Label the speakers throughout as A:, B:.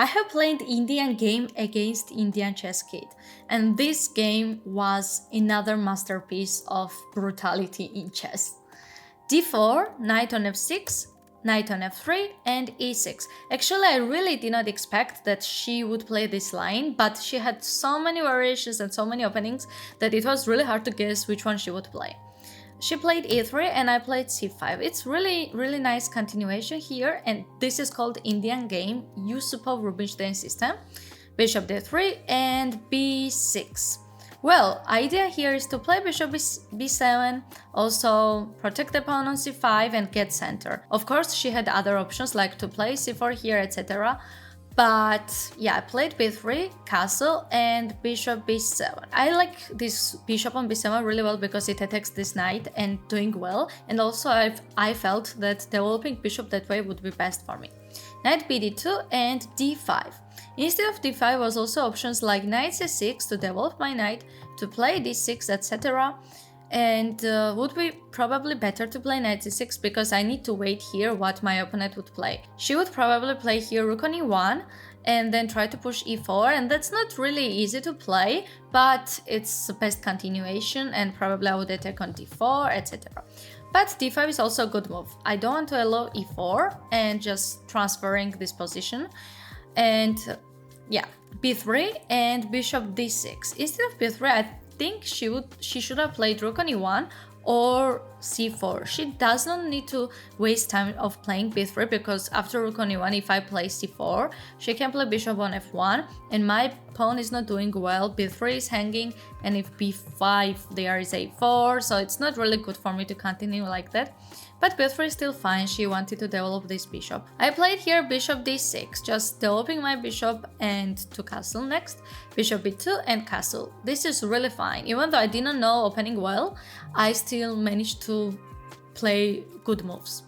A: I have played Indian game against Indian chess kid, and this game was another masterpiece of brutality in chess. d4, knight on f6, knight on f3, and e6. Actually, I really did not expect that she would play this line, but she had so many variations and so many openings that it was really hard to guess which one she would play. She played e3 and I played c5. It's really nice continuation here, and this is called Indian game, Yusupov Rubinstein system. Bishop d3 and b6. Well, idea here is to play bishop b7, also protect the pawn on c5 and get center. Of course, she had other options like to play c4 here, etc. But yeah, I played b3, castle, and bishop b7. I like this bishop on b7 really well because it attacks this knight and doing well. And also I felt that developing bishop that way would be best for me. Knight bd2 and d5. Instead of d5 was also options like knight c6 to develop my knight, to play d6, etc. And would be probably better to play knight c6 because I need to wait here what my opponent would play. She would probably play here rook on e1 and then try to push e4, and that's not really easy to play, but it's the best continuation, and probably I would attack on d4, etc. But d5 is also a good move. I don't want to allow e4 and just transferring this position. And yeah, b3 and bishop d6. Instead of b3, I think she should have played rook on e1 or c4. She does not need to waste time of playing b3 because after rook on e1, if I play c4, she can play bishop on f1 and my pawn is not doing well. b3 is hanging, and if b5 there is a4, so it's not really good for me to continue like that. But b3 is still fine, she wanted to develop this bishop. I played here bishop d6, just developing my bishop and to castle next. Bishop b2 and castle. This is really fine. Even though I didn't know opening well, I still managed to play good moves.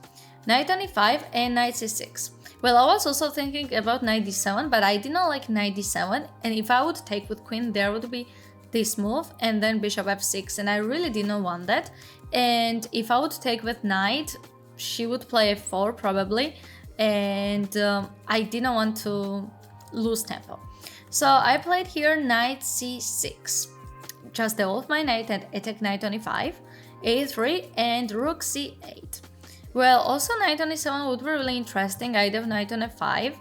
A: Knight on e5 and knight c6. Well, I was also thinking about knight d7, but I didn't like knight d7, and if I would take with queen, there would be this move and then bishop f6, and I really didn't want that. And if I would take with knight, she would play f4 probably, and I didn't want to lose tempo. So I played here knight c6. Just develop my knight and attack knight on e5, a3 and rook c8. Well, also knight on e7 would be really interesting. I'd have knight on f5,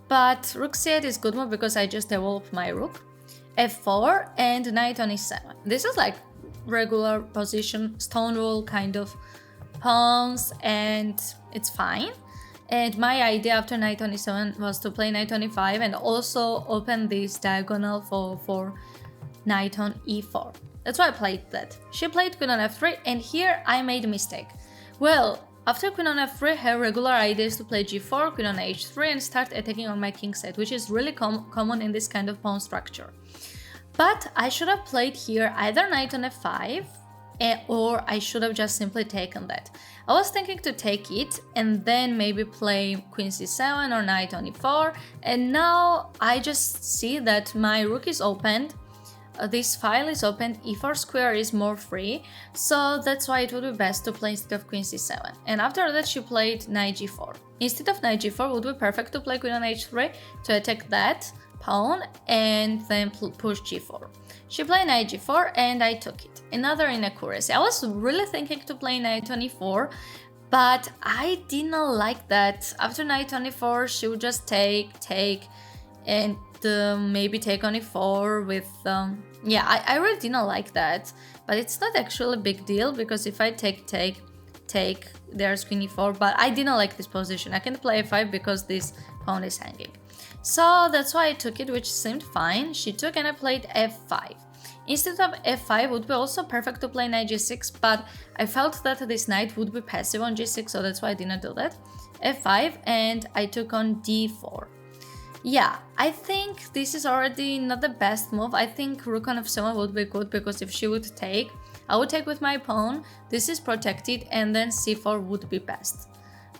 A: but rook c8 is good move because I just developed my rook. f4 and knight on e7. This is like regular position, stone wall kind of pawns, and it's fine. And my idea after knight on e7 was to play knight on e5 and also open this diagonal for knight on e4. That's why I played that. She played queen on f3, and here I made a mistake. Well, after queen on f3, her regular idea is to play g4, queen on h3 and start attacking on my king side, which is really common in this kind of pawn structure. But I should have played here either knight on f5 or I should have just simply taken that. I was thinking to take it and then maybe play queen c7 or knight on e4, and now I just see that my rook is opened, this file is opened, e4 square is more free, so that's why it would be best to play instead of queen c7. And after that she played knight g4. Instead of knight g4 would be perfect to play queen on h3 to attack that pawn and then push g4. She played knight g4 and I took it. Another inaccuracy. I was really thinking to play knight on e4, but I didn't like that. After knight on e4, she would just take, and maybe take on e4 with... I really didn't like that, but it's not actually a big deal because if I take, there's queen e4, but I didn't like this position. I can play f5 because this pawn is hanging. So that's why I took it, which seemed fine. She took and I played f5. Instead of f5 would be also perfect to play knight g6, but I felt that this knight would be passive on g6, so that's why I didn't do that. f5 and I took on d4. Yeah, I think this is already not the best move. I think rook on f7 would be good because if she would take, I would take with my pawn, this is protected, and then c4 would be best.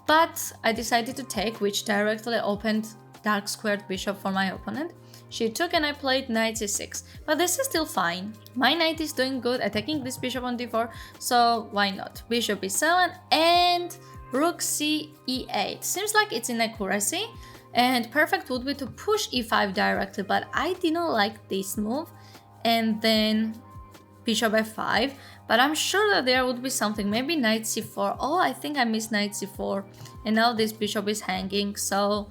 A: But I decided to take, which directly opened dark squared bishop for my opponent. She took and I played knight c6, but this is still fine. My knight is doing good, attacking this bishop on d4, so why not? Bishop e7 and rook c e8. Seems like it's inaccuracy, And perfect would be to push e5 directly, but I didn't like this move. And then bishop f5, but I'm sure that there would be something, maybe knight c4. Oh, I think I missed knight c4, and now this bishop is hanging, so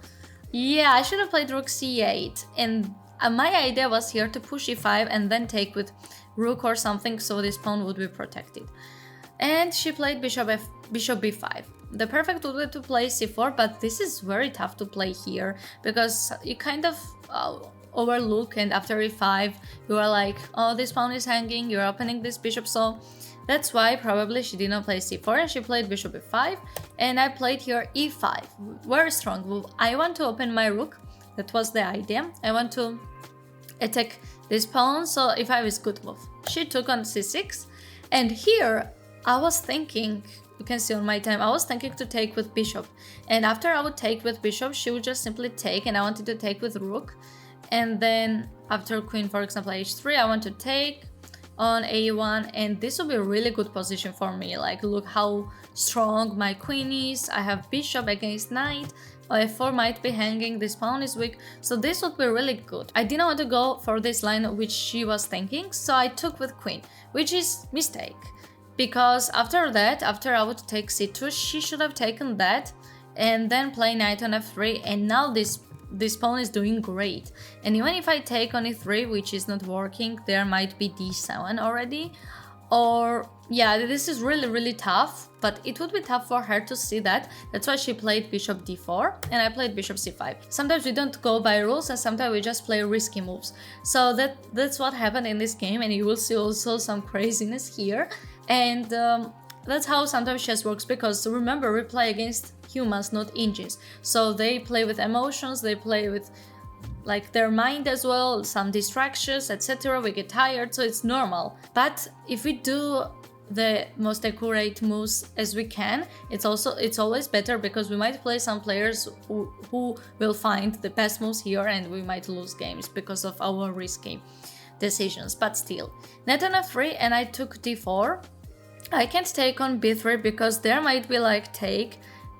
A: yeah, I should have played rook c8. And my idea was here to push e5 and then take with rook or something, so this pawn would be protected. And she played bishop b5. The perfect would be to play c4, but this is very tough to play here because you kind of overlook, and after e5 you are like, oh, this pawn is hanging, you're opening this bishop, so that's why probably she did not play c4 and she played bishop e5, and I played here e5. Very strong move. I want to open my rook, that was the idea. I want to attack this pawn, so e5 is good move. She took on c6, and here I was thinking, you can see on my time, I was thinking to take with bishop, and after I would take with bishop, she would just simply take, and I wanted to take with rook, and then after queen, for example, h3, I want to take on a1, and this will be a really good position for me. Like, look how strong my queen is. I have bishop against knight, f4 might be hanging, this pawn is weak, so this would be really good. I didn't want to go for this line which she was thinking, so I took with queen, which is mistake. Because after that, after I would take c2, she should have taken that and then play knight on f3, and now this pawn is doing great. And even if I take on e3, which is not working, there might be d7 already. Or yeah, this is really tough, but it would be tough for her to see that. That's why she played bishop d4 and I played bishop c5. Sometimes we don't go by rules and sometimes we just play risky moves. So that's what happened in this game, and you will see also some craziness here. And that's how sometimes chess works, because remember, we play against humans, not engines. So they play with emotions, they play with like their mind as well, some distractions, etc. We get tired, so it's normal. But if we do the most accurate moves as we can, it's always better, because we might play some players who will find the best moves here, and we might lose games because of our risky decisions. But still, knight on f3, and I took d4. I can't take on b3 because there might be like take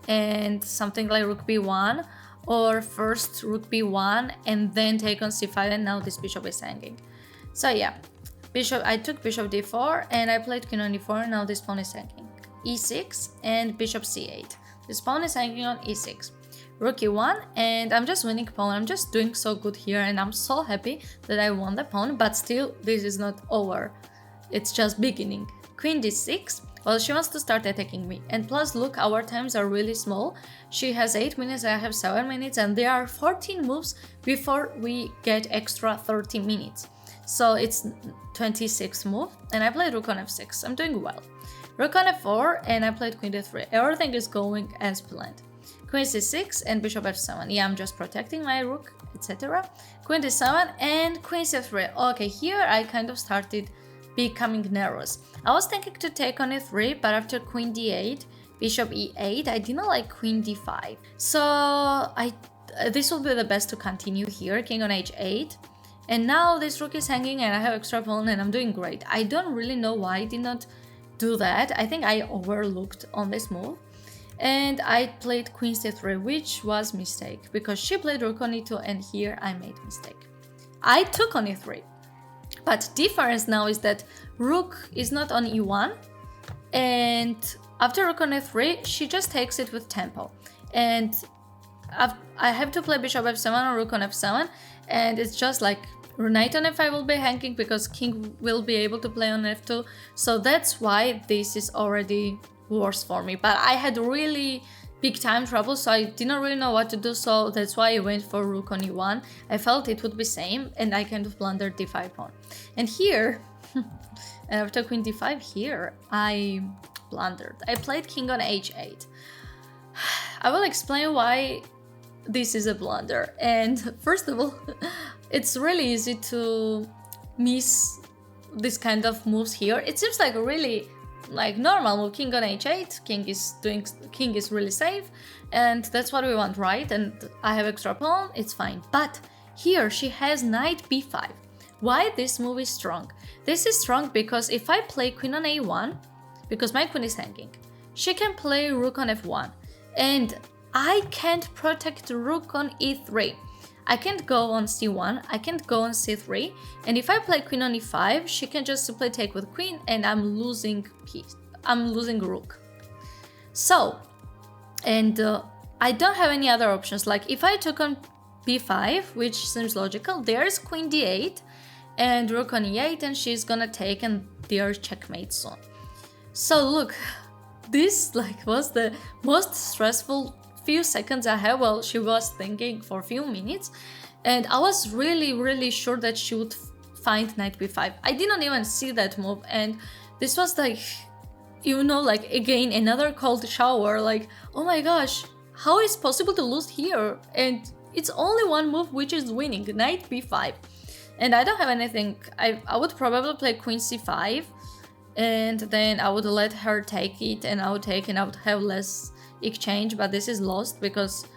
A: and something like rook b1, or first rook b1 and then take on c5, and now this bishop is hanging. So yeah, I took bishop d4 and I played queen on e4, and now this pawn is hanging. e6 and bishop c8. This pawn is hanging on e6. Rook e1, and I'm just winning pawn. I'm just doing so good here, and I'm so happy that I won the pawn, but still this is not over. It's just beginning. Queen d6. Well, she wants to start attacking me, and plus look, our times are really small. She has 8 minutes, I have 7 minutes, and there are 14 moves before we get extra 30 minutes. So it's 26th move, and I played rook on f6. I'm doing well. Rook on f4, and I played queen d3. Everything is going as planned. Queen c6 and bishop f7. Yeah, I'm just protecting my rook, etc. Queen d7 and queen c3. Okay, here I kind of started becoming nervous. I was thinking to take on e3, but after queen d8, bishop e8, I didn't like queen d5. So this will be the best to continue here, king on h8. And now this rook is hanging and I have extra pawn and I'm doing great. I don't really know why I did not do that. I think I overlooked on this move. And I played queen c3, which was mistake, because she played rook on e2 and here I made mistake. I took on e3. But difference now is that rook is not on e1, and after rook on f3, she just takes it with tempo. And I have to play bishop f7 or rook on f7, and it's just like knight on f5 will be hanging because king will be able to play on f2. So that's why this is already worse for me. But I had really big time trouble, so I didn't really know what to do, so that's why I went for rook on e1. I felt it would be same, and I kind of blundered d5 pawn. And here, and after queen d5 here, I blundered. I played king on h8. I will explain why this is a blunder. And first of all, it's really easy to miss this kind of moves here. It seems like really like normal, king on h8, king is really safe, and that's what we want, right? And I have extra pawn, it's fine. But here she has knight b5. Why this move is strong? This is strong because if I play queen on a1, because my queen is hanging, she can play rook on f1, and I can't protect rook on e3. I can't go on c1, I can't go on c3, and if I play queen on e5, she can just simply take with queen, and I'm losing piece. I'm losing rook. So, and I don't have any other options. Like if I took on b5, which seems logical, there's queen d8 and rook on e8, and she's gonna take, and there's checkmate soon. So look, this like was the most stressful few seconds I had while she was thinking for a few minutes, and I was really sure that she would find knight b5. I didn't even see that move, and this was like, you know, like again another cold shower, like oh my gosh, how is it possible to lose here? And it's only one move which is winning, knight b5. And I don't have anything. I would probably play queen c5, and then I would let her take it, and I would take, and I would have less exchange, but this is lost because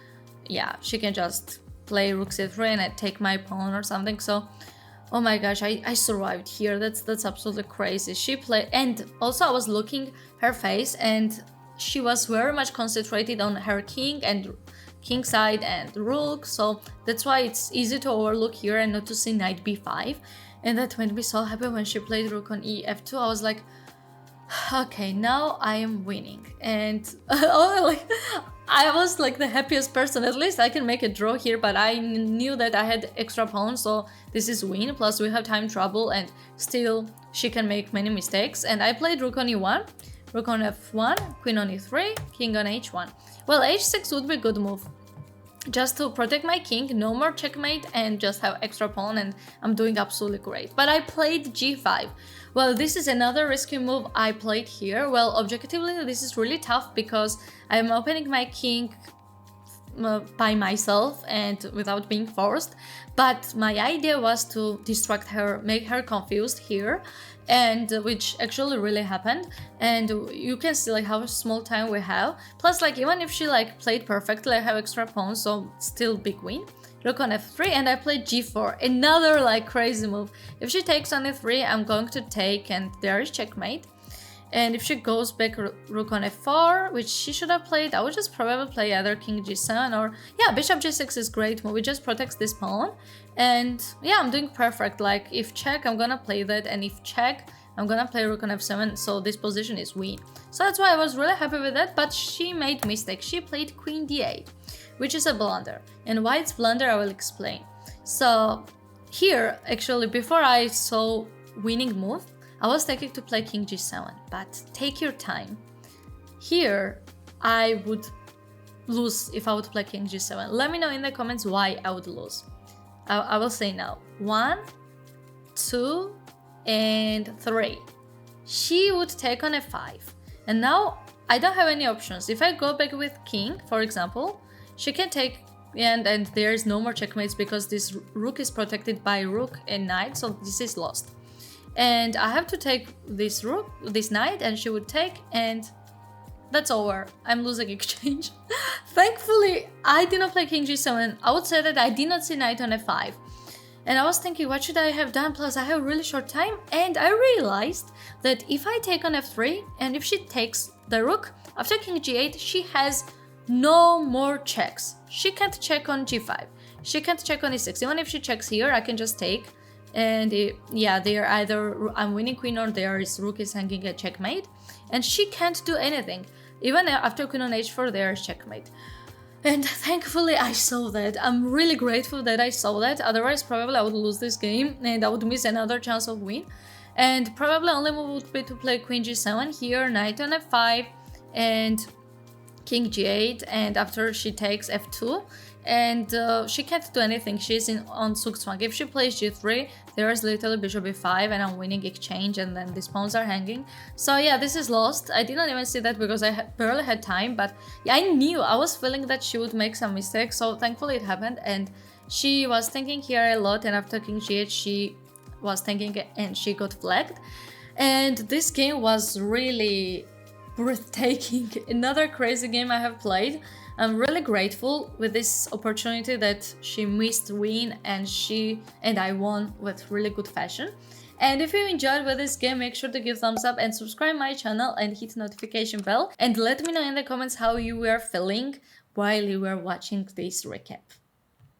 A: yeah, she can just play rook c3 and I take my pawn or something. So oh my gosh, I survived here. That's absolutely crazy. She played, and also I was looking her face, and she was very much concentrated on her king and king side and rook, so that's why it's easy to overlook here and not to see knight b5. And that made me so happy when she played rook on ef2. I was like, okay, now I am winning. And I was like the happiest person. At least I can make a draw here, but I knew that I had extra pawns, so this is win. Plus we have time trouble, and still she can make many mistakes. And I played rook on e1, rook on f1, queen on e3, king on h1. Well, h6 would be a good move, just to protect my king, no more checkmate, and just have extra pawn, and I'm doing absolutely great. But I played g5. Well, this is another risky move I played here. Well, objectively, this is really tough because I'm opening my king by myself and without being forced. But my idea was to distract her, make her confused here, and which actually really happened. And you can see like how small time we have. Plus, like even if she like played perfectly, I have extra pawns, so still big win. Rook on f3, and I played g4, another like crazy move. If she takes on e3, I'm going to take, and there is checkmate. And if she goes back rook on f4, which she should have played, I would just probably play either king g7 or yeah, bishop g6 is great move. It just protects this pawn, and yeah, I'm doing perfect. Like if check, I'm gonna play that, and if check, I'm gonna play rook on f7, so this position is win. So that's why I was really happy with that. But she made mistake. She played queen d8, which is a blunder. And why it's blunder, I will explain. So here, actually, before I saw winning move, I was thinking to play king g7, but take your time. Here, I would lose if I would play king g7. Let me know in the comments why I would lose. I will say now. 1, 2, and 3. She would take on f5. And now I don't have any options. If I go back with king, for example, she can take, and there is no more checkmates because this rook is protected by rook and knight, so this is lost. And I have to take this rook, this knight, and she would take, and that's over. I'm losing exchange. Thankfully, I did not play king g7. I would say that I did not see knight on f5. And I was thinking, what should I have done? Plus, I have really short time, and I realized that if I take on f3, and if she takes the rook, after king g8, she has no more checks. She can't check on g5. She can't check on e6. Even if she checks here, I can just take. And yeah, they're either I'm winning queen or there is rook is hanging a checkmate. And she can't do anything. Even after queen on h4, there is checkmate. And thankfully I saw that. I'm really grateful that I saw that. Otherwise, probably I would lose this game and I would miss another chance of win. And probably only move would be to play queen g7 here, knight on f5, and king g8, and after she takes f2, and she can't do anything. She's on Zugzwang. If she plays g3, there is literally bishop b5, and I'm winning exchange, and then these pawns are hanging. So yeah, this is lost. I didn't even see that because I barely had time, but yeah, I was feeling that she would make some mistakes, so thankfully it happened. And she was thinking here a lot, and after king g8, she was thinking, and she got flagged. And this game was really breathtaking. Another crazy game I have played. I'm really grateful with this opportunity that she missed win and I won with really good fashion. And if you enjoyed with this game, make sure to give thumbs up and subscribe my channel and hit notification bell, and let me know in the comments how you were feeling while you were watching this recap.